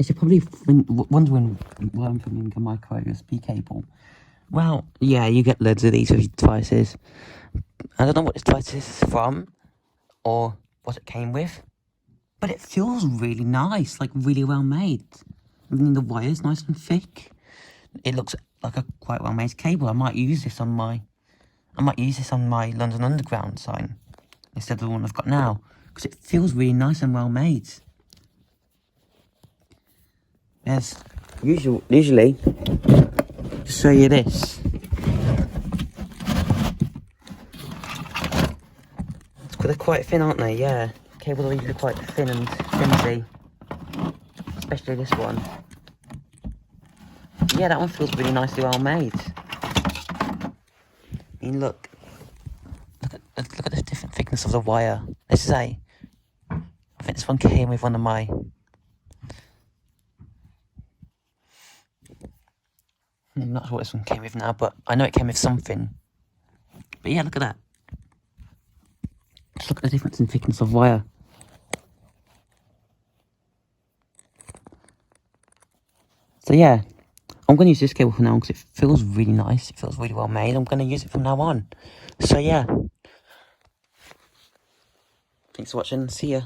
you're probably wondering why I'm filming a micro USB cable. Well, yeah, you get loads of these with your devices. I don't know what this device is from, or what it came with, but it feels really nice, like really well made. I mean, the wire's nice and thick. It looks like a quite well made cable. I might use this on my London Underground sign instead of the one I've got now, because it feels really nice and well made. There's usually to show you this. They're quite thin, aren't they? Yeah, cables are usually quite thin and flimsy, especially this one. Yeah, that one feels really nicely well made. I mean, look at the different thickness of the wire. Let's say, I think this one came with one of my. I'm not sure what this one came with now, but I know it came with something. But yeah, look at that. Just look at the difference in thickness of wire. So yeah, I'm going to use this cable for now because it feels really nice. It feels really well made. I'm going to use it from now on. So yeah. Thanks for watching. See ya.